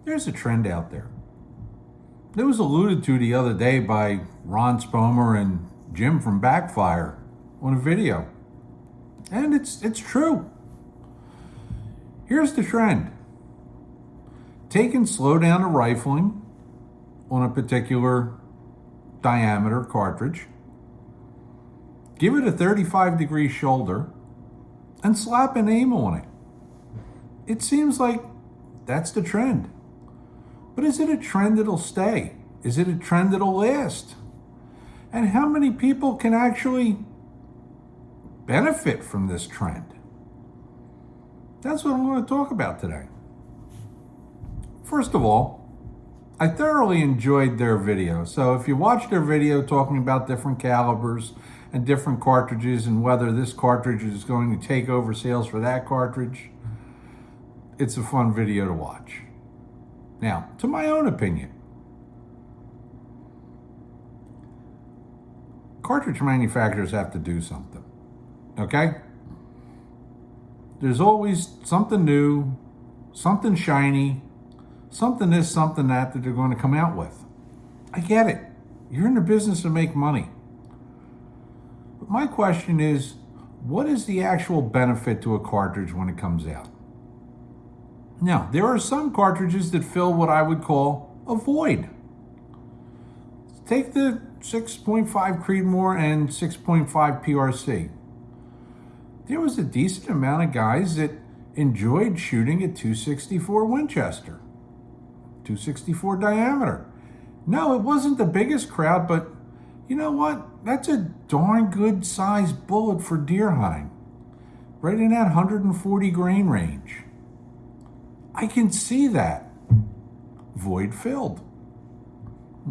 There's a trend out there. It was alluded to the other day by Ron Spomer and Jim from Backfire on a video. And it's true. Here's the trend. Take and slow down the rifling on a particular diameter cartridge. Give it a 35-degree shoulder and slap an aim on it. It seems like that's the trend. But is it a trend that'll stay? Is it a trend that'll last? And how many people can actually benefit from this trend? That's what I'm going to talk about today. First of all, I thoroughly enjoyed their video. So if you watch their video talking about different calibers and different cartridges and whether this cartridge is going to take over sales for that cartridge, it's a fun video to watch. Now, to my own opinion, cartridge manufacturers have to do something, okay? There's always something new, something shiny, something this, something that they're going to come out with. I get it. You're in the business to make money. But my question is, what is the actual benefit to a cartridge when it comes out? Now, there are some cartridges that fill what I would call a void. Take the 6.5 Creedmoor and 6.5 PRC. There was a decent amount of guys that enjoyed shooting at 264 Winchester, 264 diameter. No, it wasn't the biggest crowd, but you know what? That's a darn good sized bullet for deer hunting, right in that 140 grain range. I can see that void filled.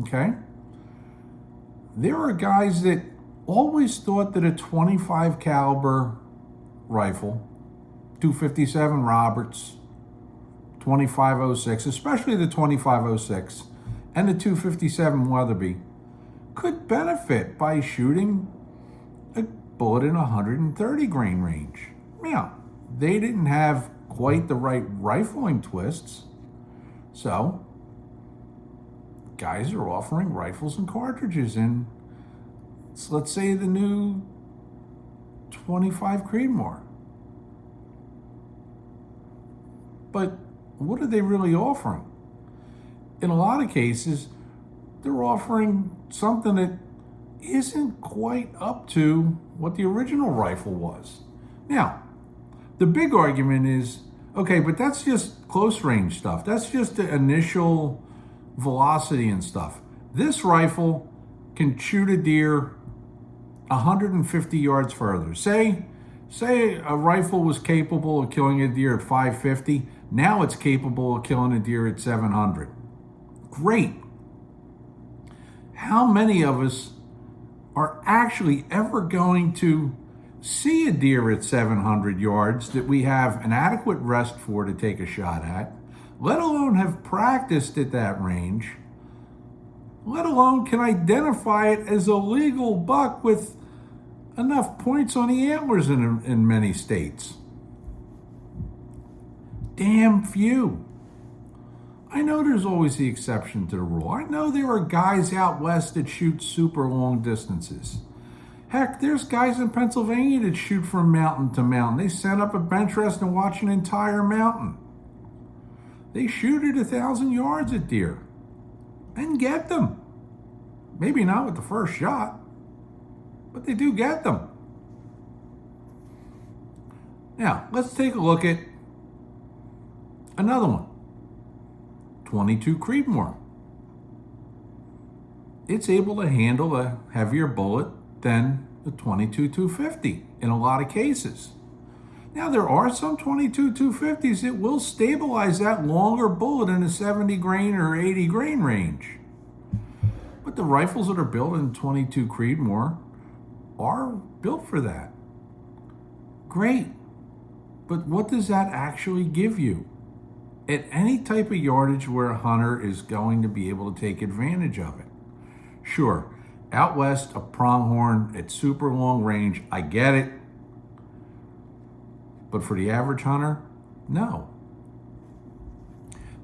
Okay? There are guys that always thought that a 25 caliber rifle, 257 Roberts, 2506, especially the 2506 and the 257 Weatherby, could benefit by shooting a bullet in 130 grain range. Now, they didn't have quite the right rifling twists, so guys are offering rifles and cartridges in, let's say, the new 25 Creedmoor. But what are they really offering? In a lot of cases, they're offering something that isn't quite up to what the original rifle was. Now, the big argument is, okay, but that's just close range stuff. That's just the initial velocity and stuff. This rifle can shoot a deer 150 yards further. Say a rifle was capable of killing a deer at 550. Now it's capable of killing a deer at 700. Great. How many of us are actually ever going to see a deer at 700 yards that we have an adequate rest for to take a shot at, let alone have practiced at that range, let alone can identify it as a legal buck with enough points on the antlers in many states? Damn few. I know there's always the exception to the rule. I know there are guys out west that shoot super long distances. Heck, there's guys in Pennsylvania that shoot from mountain to mountain. They set up a bench rest and watch an entire mountain. They shoot at 1,000 yards at deer and get them. Maybe not with the first shot, but they do get them. Now, let's take a look at another one. 22 Creedmoor. It's able to handle a heavier bullet than the 22-250 in a lot of cases. Now, there are some 22-250s that will stabilize that longer bullet in a 70 grain or 80 grain range. But the rifles that are built in 22 Creedmoor are built for that. Great. But what does that actually give you? At any type of yardage where a hunter is going to be able to take advantage of it. Sure, out west, a pronghorn at super long range, I get it. But for the average hunter, no.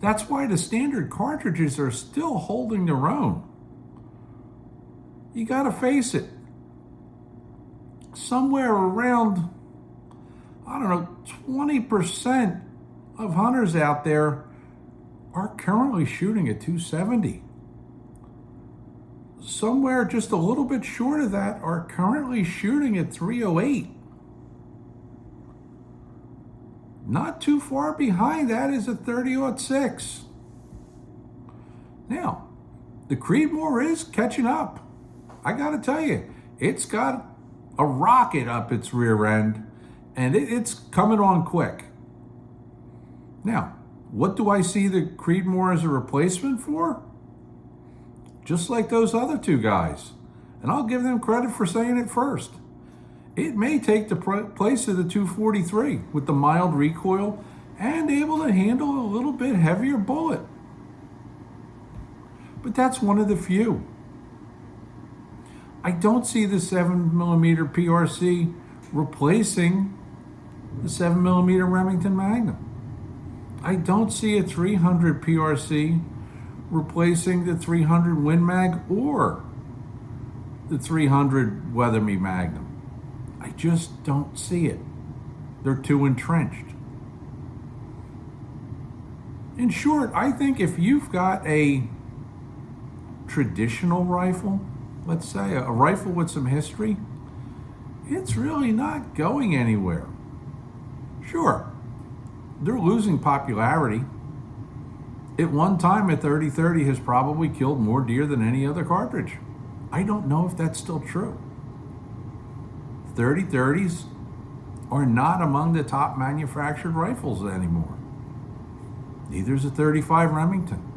That's why the standard cartridges are still holding their own. You gotta face it. Somewhere around, I don't know, 20% of hunters out there are currently shooting at 270. Somewhere just a little bit short of that are currently shooting at 308. Not too far behind that is a 30-06. Now, the Creedmoor is catching up. I gotta tell you, it's got a rocket up its rear end, and it's coming on quick. Now, what do I see the Creedmoor as a replacement for? Just like those other two guys. And I'll give them credit for saying it first. It may take the place of the 243 with the mild recoil and able to handle a little bit heavier bullet. But that's one of the few. I don't see the 7mm PRC replacing the 7mm Remington Magnum. I don't see a 300 PRC replacing the 300 Win Mag or the 300 Weather Me Magnum. I just don't see it. They're too entrenched. In short, I think if you've got a traditional rifle, let's say a rifle with some history, it's really not going anywhere. Sure, they're losing popularity. At one time, a 30-30 has probably killed more deer than any other cartridge. I don't know if that's still true. 30-30s are not among the top manufactured rifles anymore. Neither is a 35 Remington.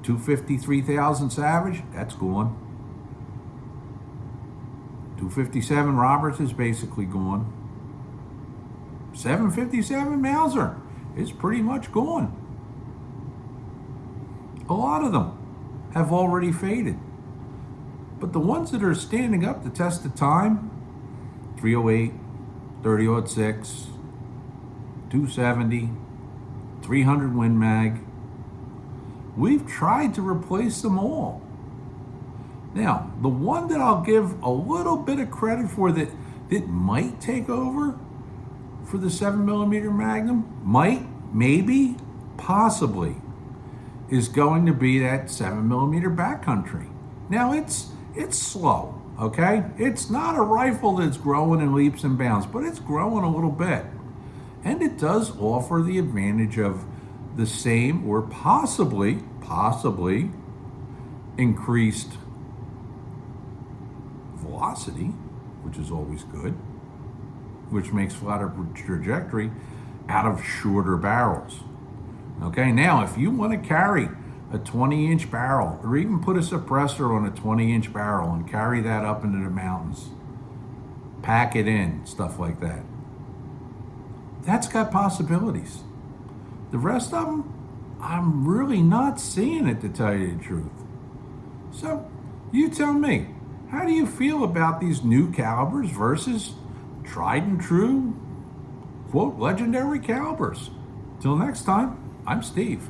253,000 Savage, that's gone. 257 Roberts is basically gone. 757 Mauser is pretty much gone. A lot of them have already faded. But the ones that are standing up the test of time, 308, 30-06, 270, 300 Win Mag, we've tried to replace them all. Now, the one that I'll give a little bit of credit for that might take over for the 7mm Magnum, maybe, possibly, is going to be that 7mm backcountry. Now, it's slow, okay? It's not a rifle that's growing in leaps and bounds, but it's growing a little bit. And it does offer the advantage of the same or possibly increased velocity, which is always good, which makes flatter trajectory out of shorter barrels. Okay, now if you want to carry a 20-inch barrel or even put a suppressor on a 20-inch barrel and carry that up into the mountains, pack it in, stuff like that, that's got possibilities. The rest of them, I'm really not seeing it, to tell you the truth. So you tell me, how do you feel about these new calibers versus tried and true, quote, legendary calibers? Till next time, I'm Steve.